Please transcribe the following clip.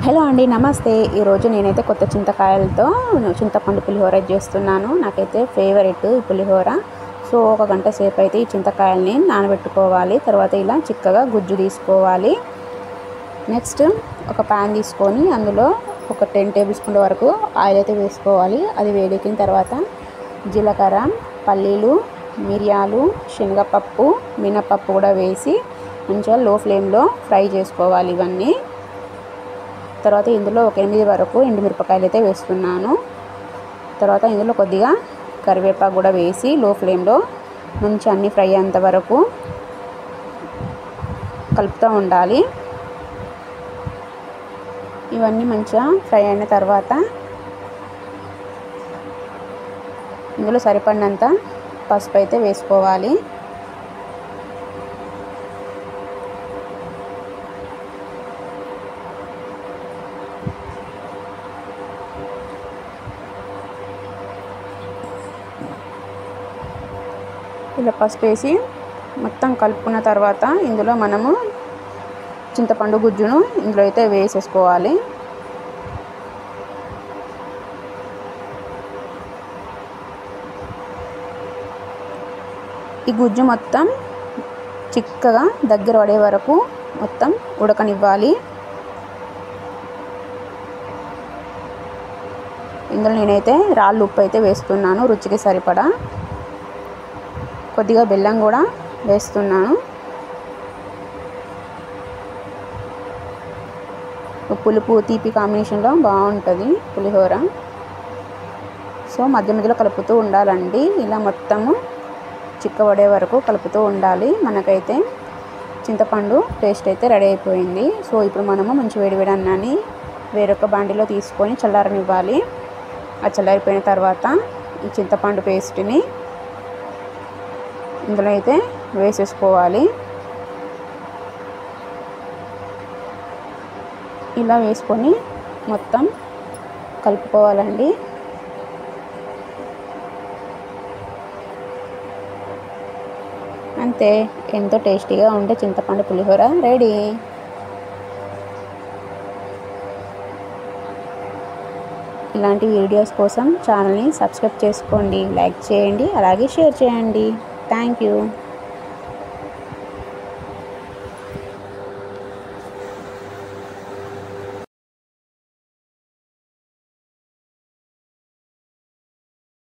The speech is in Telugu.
హలో అండి, నమస్తే. ఈరోజు నేనైతే కొత్త చింతకాయలతో చింతపండు పులిహోర చేస్తున్నాను. నాకైతే ఫేవరెట్ ఈ పులిహోర. సో ఒక గంట సేపు అయితే ఈ చింతకాయల్ని నానబెట్టుకోవాలి. తర్వాత ఇలా చిక్కగా గుజ్జు తీసుకోవాలి. నెక్స్ట్ ఒక ప్యాన్ తీసుకొని అందులో ఒక 10 టేబుల్ స్పూన్ల వరకు ఆయిల్ అయితే వేసుకోవాలి. అది వేడెక్కిన తర్వాత జీలకర్ర, పల్లీలు, మిరియాలు, శనగపప్పు, మినపప్పు కూడా వేసి మంచిగా లో ఫ్లేమ్లో ఫ్రై చేసుకోవాలి ఇవన్నీ. తర్వాత ఇందులో ఒక 8 వరకు ఎండుమిరపకాయలు అయితే వేస్తున్నాను. తర్వాత ఇందులో కొద్దిగా కరివేపాకు కూడా వేసి లో ఫ్లేమ్లో మంచి అన్ని ఫ్రై అయ్యేంత వరకు కలుపుతూ ఉండాలి. ఇవన్నీ మంచిగా ఫ్రై అయిన తర్వాత ఇందులో సరిపడినంత పసుపు అయితే వేసుకోవాలి. ఇలా పసుపు వేసి మొత్తం కలుపుకున్న తర్వాత ఇందులో మనము చింతపండు గుజ్జును ఇందులో అయితే వేసేసుకోవాలి. ఈ గుజ్జు మొత్తం చిక్కగా దగ్గర పడే వరకు మొత్తం ఉడకనివ్వాలి. ఇందులో నేనైతే రాళ్ళు ఉప్పు అయితే వేస్తున్నాను రుచికి సరిపడా. కొద్దిగా బెల్లం కూడా వేస్తున్నాను. పులుపు తీపి కాంబినేషన్లో బాగుంటుంది పులిహోర. సో మధ్య మధ్యలో కలుపుతూ ఉండాలండి. ఇలా మొత్తము చిక్కబడే వరకు కలుపుతూ ఉండాలి. మనకైతే చింతపండు పేస్ట్ అయితే రెడీ అయిపోయింది. సో ఇప్పుడు మనము మంచి వేడివేడి అన్నాన్ని వేరొక బాండిలో తీసుకొని చల్లారనివ్వాలి. ఆ చల్లారిపోయిన తర్వాత ఈ చింతపండు పేస్ట్ని ఇందులో అయితే వేసేసుకోవాలి. ఇలా వేసుకొని మొత్తం కలుపుకోవాలండి. అంతే, ఎంతో టేస్టీగా ఉండే చింతపండు పులిహోర రెడీ. ఇలాంటి వీడియోస్ కోసం ఛానల్ని సబ్స్క్రైబ్ చేసుకోండి, లైక్ చేయండి, అలాగే షేర్ చేయండి. Thank you.